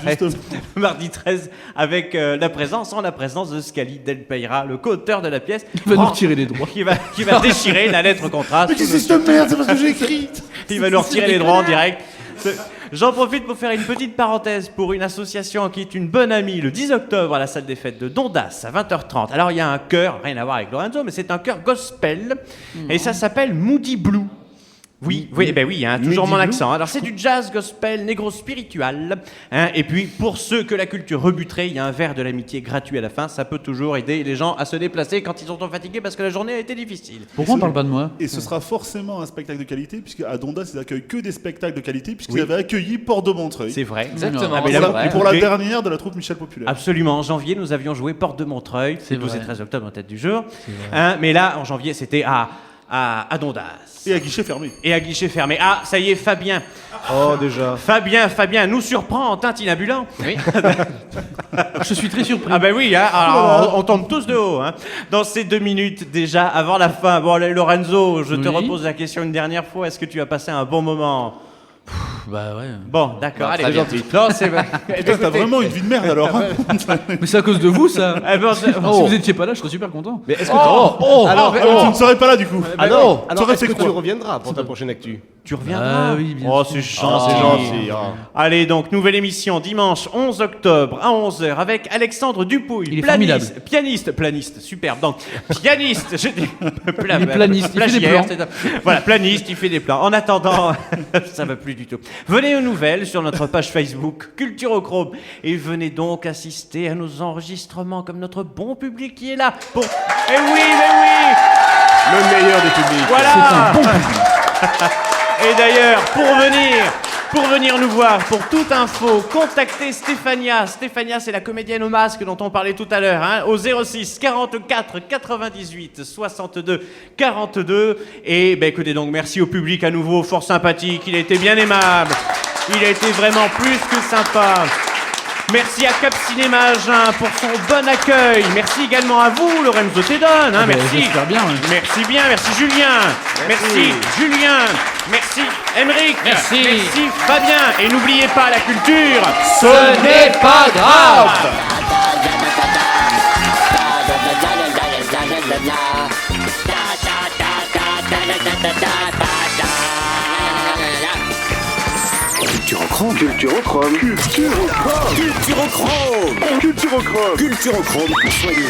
Justement. Le mardi 13 avec la présence de Scali Del Peira, le co-auteur de la pièce. Il va nous Fran- retirer les droits. qui va déchirer la lettre contraste. Qu'est-ce que c'est cette merde? C'est parce que j'ai écrit. Il va nous retirer les droits en direct. J'en profite pour faire une petite parenthèse pour une association qui est une bonne amie le 10 octobre à la salle des fêtes de Dondas à 20h30. Alors il y a un chœur, rien à voir avec Lorenzo, mais c'est un chœur gospel et ça s'appelle Moody Blue. Oui, hein, toujours Moody mon Blue. accent. Alors c'est du jazz gospel négro spiritual. Hein, et puis pour ceux que la culture rebuterait, il y a un verre de l'amitié gratuit à la fin. Ça peut toujours aider les gens à se déplacer quand ils sont trop fatigués parce que la journée a été difficile. Pourquoi on parle pas de moi? Et ce sera forcément un spectacle de qualité, puisque à Dondas, ils accueillent que des spectacles de qualité, puisqu'ils Oui. avaient accueilli Port de Montreuil. C'est vrai. Exactement. Ah, mais Pour là, la- et pour la Oui. dernière de la troupe Michel Populaire. Absolument. En janvier, nous avions joué Porte de Montreuil. C'est le 12 et vrai. 13 octobre en tête du jour. Hein, mais là, en janvier, c'était à Dondas. Et à guichet fermé. Et à guichet fermé. Ah, ça y est, Fabien. Oh, déjà. Fabien nous surprend en tintinabulant. Oui. Je suis très surpris. Ah ben oui, hein, alors, on tombe tous de haut. Hein. Dans ces 2 minutes déjà, avant la fin. Bon, allez, Lorenzo, je te Oui. repose la question une dernière fois. Est-ce que tu as passé un bon moment? Bah ouais. Bon, d'accord, allez, très viens gentil. vite. Non, c'est vrai. Toi, t'as vraiment une vie de merde alors. Hein. Mais c'est à cause de vous, ça. Eh ben, Si vous étiez pas là, je serais super content. Mais est-ce que Alors, tu ne serais pas là du coup. alors, tu aurais est-ce fait que tu quoi reviendras pour ta prochaine actu? tu reviendras. Ah oui, bien Oh, sûr. c'est gentil. C'est gentil. hein. Allez, donc, nouvelle émission dimanche 11 octobre à 11h avec Alexandre Dupouille, Il est formidable. planiste, superbe. Donc, pianiste, je dis, Il est planiste, il fait des plagiaire, plans. voilà, planiste, il fait des plans. En attendant, ça va plus du tout. Venez aux nouvelles sur notre page Facebook Culturochrome et venez donc assister à nos enregistrements comme notre bon public qui est là pour. Eh oui, mais oui. Le meilleur des publics. Voilà. Et d'ailleurs, pour venir nous voir, pour toute info, contactez Stéphania. Stéphania, c'est la comédienne au masque dont on parlait tout à l'heure, hein, au 06 44 98 62 42. Et ben écoutez donc, merci au public à nouveau, fort sympathique. Il a été bien aimable. Il a été vraiment plus que sympa. Merci à Cap Cinéma Agen pour son bon accueil. Merci également à vous, Lorenzo Tedon. Hein, merci. J'espère bien. Ouais. Merci bien, merci Julien. Merci Julien. Merci Émeric. Merci. Merci Fabien. Et n'oubliez pas la culture. Ce n'est pas grave. Culturochrome. Culturochrome. Culturochrome. Culturochrome. Culturochrome. Culturochrome. Soyez